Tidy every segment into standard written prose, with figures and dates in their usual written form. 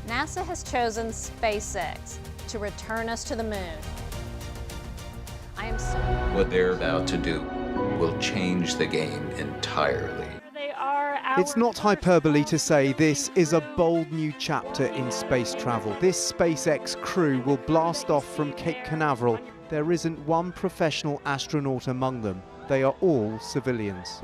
NASA has chosen SpaceX to return us to the moon. I am so... What they're about to do will change the game entirely. It's not hyperbole to say this is a bold new chapter in space travel. This SpaceX crew will blast off from Cape Canaveral. There isn't one professional astronaut among them. They are all civilians.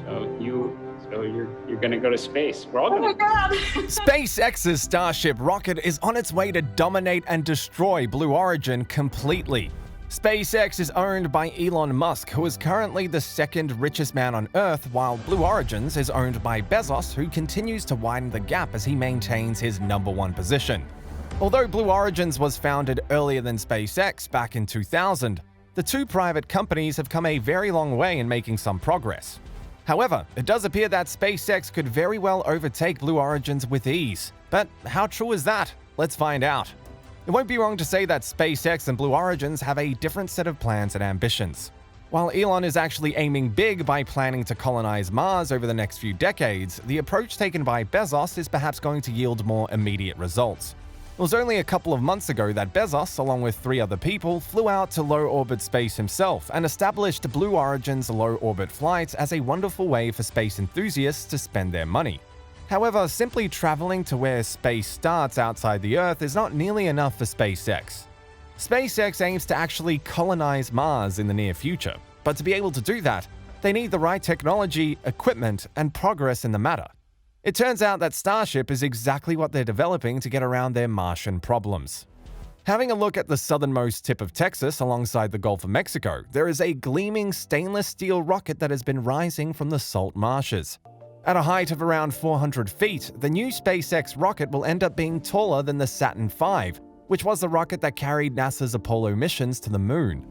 So you're going to go to space. We're all going to. Oh my God! SpaceX's Starship rocket is on its way to dominate and destroy Blue Origin completely. SpaceX is owned by Elon Musk, who is currently the second richest man on Earth, while Blue Origins is owned by Bezos, who continues to widen the gap as he maintains his #1 position. Although Blue Origins was founded earlier than SpaceX back in 2000, the two private companies have come a very long way in making some progress. However, it does appear that SpaceX could very well overtake Blue Origins with ease. But how true is that? Let's find out. It won't be wrong to say that SpaceX and Blue Origins have a different set of plans and ambitions. While Elon is actually aiming big by planning to colonize Mars over the next few decades, the approach taken by Bezos is perhaps going to yield more immediate results. It was only a couple of months ago that Bezos, along with 3 other people, flew out to low-orbit space himself and established Blue Origin's low-orbit flights as a wonderful way for space enthusiasts to spend their money. However, simply traveling to where space starts outside the Earth is not nearly enough for SpaceX. SpaceX aims to actually colonize Mars in the near future, but to be able to do that, they need the right technology, equipment, and progress in the matter. It turns out that Starship is exactly what they're developing to get around their Martian problems. Having a look at the southernmost tip of Texas alongside the Gulf of Mexico, there is a gleaming stainless steel rocket that has been rising from the salt marshes. At a height of around 400 feet, the new SpaceX rocket will end up being taller than the Saturn V, which was the rocket that carried NASA's Apollo missions to the moon.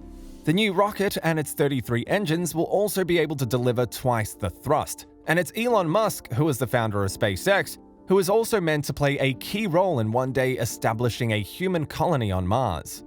The new rocket and its 33 engines will also be able to deliver twice the thrust, and it's Elon Musk, who is the founder of SpaceX, who is also meant to play a key role in one day establishing a human colony on Mars.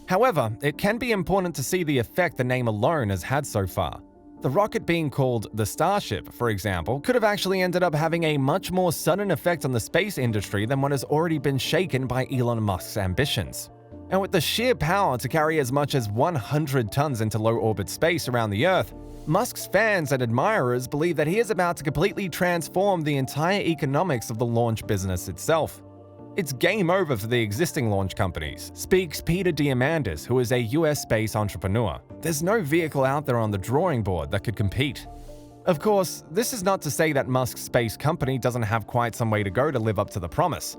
However, it can be important to see the effect the name alone has had so far. The rocket being called the Starship, for example, could have actually ended up having a much more sudden effect on the space industry than what has already been shaken by Elon Musk's ambitions. And with the sheer power to carry as much as 100 tons into low-orbit space around the Earth, Musk's fans and admirers believe that he is about to completely transform the entire economics of the launch business itself. It's game over for the existing launch companies, speaks Peter Diamandis, who is a US space entrepreneur. There's no vehicle out there on the drawing board that could compete. Of course, this is not to say that Musk's space company doesn't have quite some way to go to live up to the promise.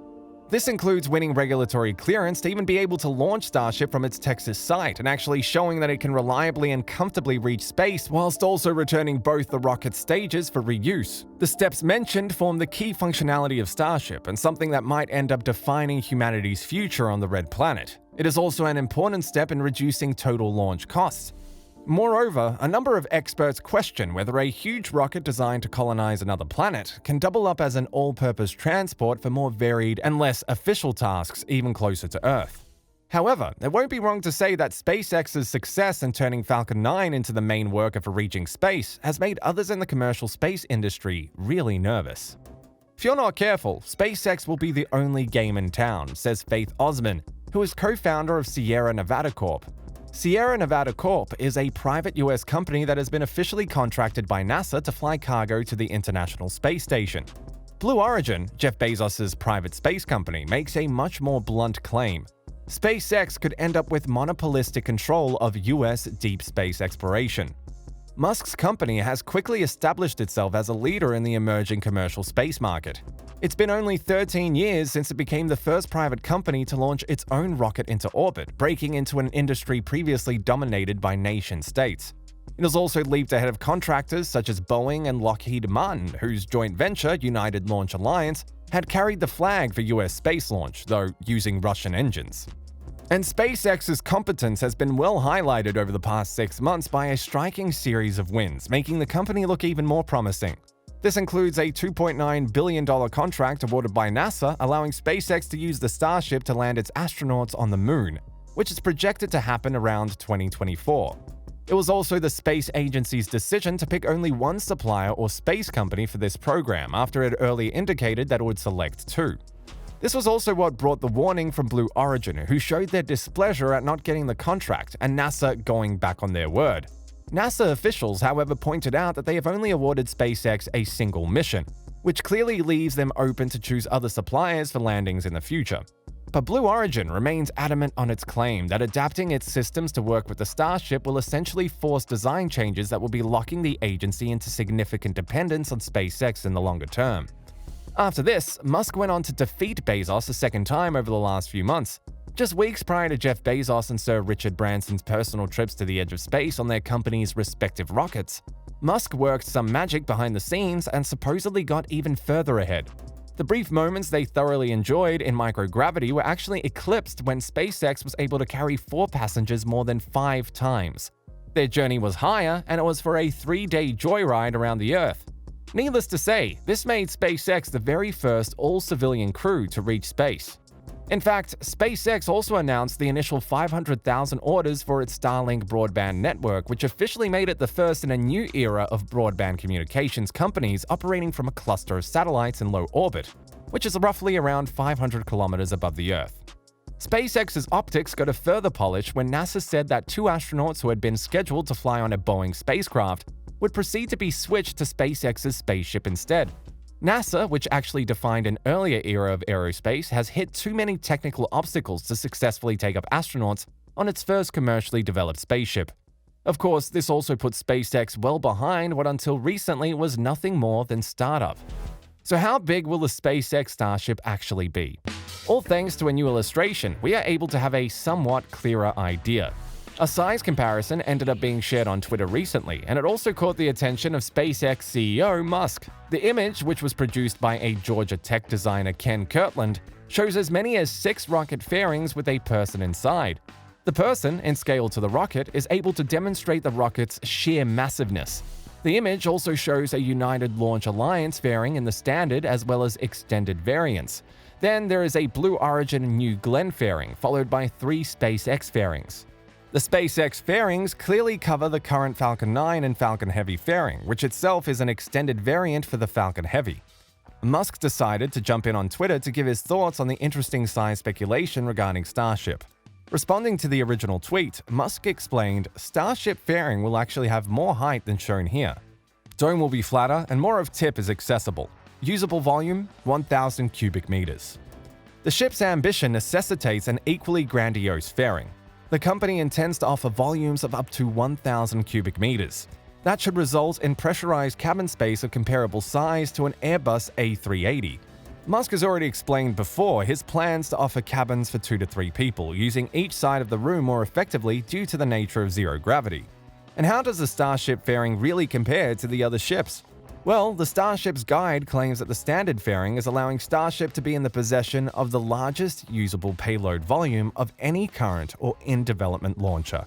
This includes winning regulatory clearance to even be able to launch Starship from its Texas site and actually showing that it can reliably and comfortably reach space whilst also returning both the rocket stages for reuse. The steps mentioned form the key functionality of Starship and something that might end up defining humanity's future on the Red Planet. It is also an important step in reducing total launch costs. Moreover, a number of experts question whether a huge rocket designed to colonize another planet can double up as an all-purpose transport for more varied and less official tasks even closer to Earth. However, it won't be wrong to say that SpaceX's success in turning Falcon 9 into the main worker for reaching space has made others in the commercial space industry really nervous. If you're not careful, SpaceX will be the only game in town, says Faith Osman, who is co-founder of Sierra Nevada Corp. Sierra Nevada Corp is a private US company that has been officially contracted by NASA to fly cargo to the International Space Station. Blue Origin, Jeff Bezos' private space company, makes a much more blunt claim. SpaceX could end up with monopolistic control of US deep space exploration. Musk's company has quickly established itself as a leader in the emerging commercial space market. It's been only 13 years since it became the first private company to launch its own rocket into orbit, breaking into an industry previously dominated by nation-states. It has also leaped ahead of contractors such as Boeing and Lockheed Martin, whose joint venture, United Launch Alliance, had carried the flag for US space launch, though using Russian engines. And SpaceX's competence has been well highlighted over the past 6 months by a striking series of wins, making the company look even more promising. This includes a $2.9 billion contract awarded by NASA, allowing SpaceX to use the Starship to land its astronauts on the moon, which is projected to happen around 2024. It was also the space agency's decision to pick only one supplier or space company for this program, after it earlier indicated that it would select two. This was also what brought the warning from Blue Origin, who showed their displeasure at not getting the contract and NASA going back on their word. NASA officials, however, pointed out that they have only awarded SpaceX a single mission, which clearly leaves them open to choose other suppliers for landings in the future. But Blue Origin remains adamant on its claim that adapting its systems to work with the Starship will essentially force design changes that will be locking the agency into significant dependence on SpaceX in the longer term. After this, Musk went on to defeat Bezos a second time over the last few months. Just weeks prior to Jeff Bezos and Sir Richard Branson's personal trips to the edge of space on their company's respective rockets, Musk worked some magic behind the scenes and supposedly got even further ahead. The brief moments they thoroughly enjoyed in microgravity were actually eclipsed when SpaceX was able to carry 4 passengers more than 5 times. Their journey was higher, and it was for a 3-day joyride around the Earth. Needless to say, this made SpaceX the very first all-civilian crew to reach space. In fact, SpaceX also announced the initial 500,000 orders for its Starlink broadband network, which officially made it the first in a new era of broadband communications companies operating from a cluster of satellites in low orbit, which is roughly around 500 kilometers above the Earth. SpaceX's optics got a further polish when NASA said that 2 astronauts who had been scheduled to fly on a Boeing spacecraft would proceed to be switched to SpaceX's spaceship instead. NASA, which actually defined an earlier era of aerospace, has hit too many technical obstacles to successfully take up astronauts on its first commercially developed spaceship. Of course, this also put SpaceX well behind what until recently was nothing more than startup. So how big will the SpaceX Starship actually be? All thanks to a new illustration, we are able to have a somewhat clearer idea. A size comparison ended up being shared on Twitter recently, and it also caught the attention of SpaceX CEO Musk. The image, which was produced by a Georgia Tech designer Ken Kirtland, shows as many as 6 rocket fairings with a person inside. The person, in scale to the rocket, is able to demonstrate the rocket's sheer massiveness. The image also shows a United Launch Alliance fairing in the standard as well as extended variants. Then there is a Blue Origin New Glenn fairing, followed by 3 SpaceX fairings. The SpaceX fairings clearly cover the current Falcon 9 and Falcon Heavy fairing, which itself is an extended variant for the Falcon Heavy. Musk decided to jump in on Twitter to give his thoughts on the interesting science speculation regarding Starship. Responding to the original tweet, Musk explained, "Starship fairing will actually have more height than shown here. Dome will be flatter and more of tip is accessible. Usable volume, 1,000 cubic meters." The ship's ambition necessitates an equally grandiose fairing. The company intends to offer volumes of up to 1,000 cubic meters. That should result in pressurized cabin space of comparable size to an Airbus A380. Musk has already explained before his plans to offer cabins for 2 to 3 people, using each side of the room more effectively due to the nature of zero gravity. And how does the Starship fairing really compare to the other ships? Well, the Starship's guide claims that the standard fairing is allowing Starship to be in the possession of the largest usable payload volume of any current or in-development launcher.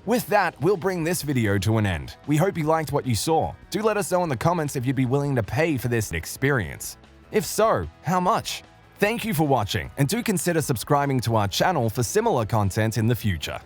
With that, we'll bring this video to an end. We hope you liked what you saw. Do let us know in the comments if you'd be willing to pay for this experience. If so, how much? Thank you for watching, and do consider subscribing to our channel for similar content in the future.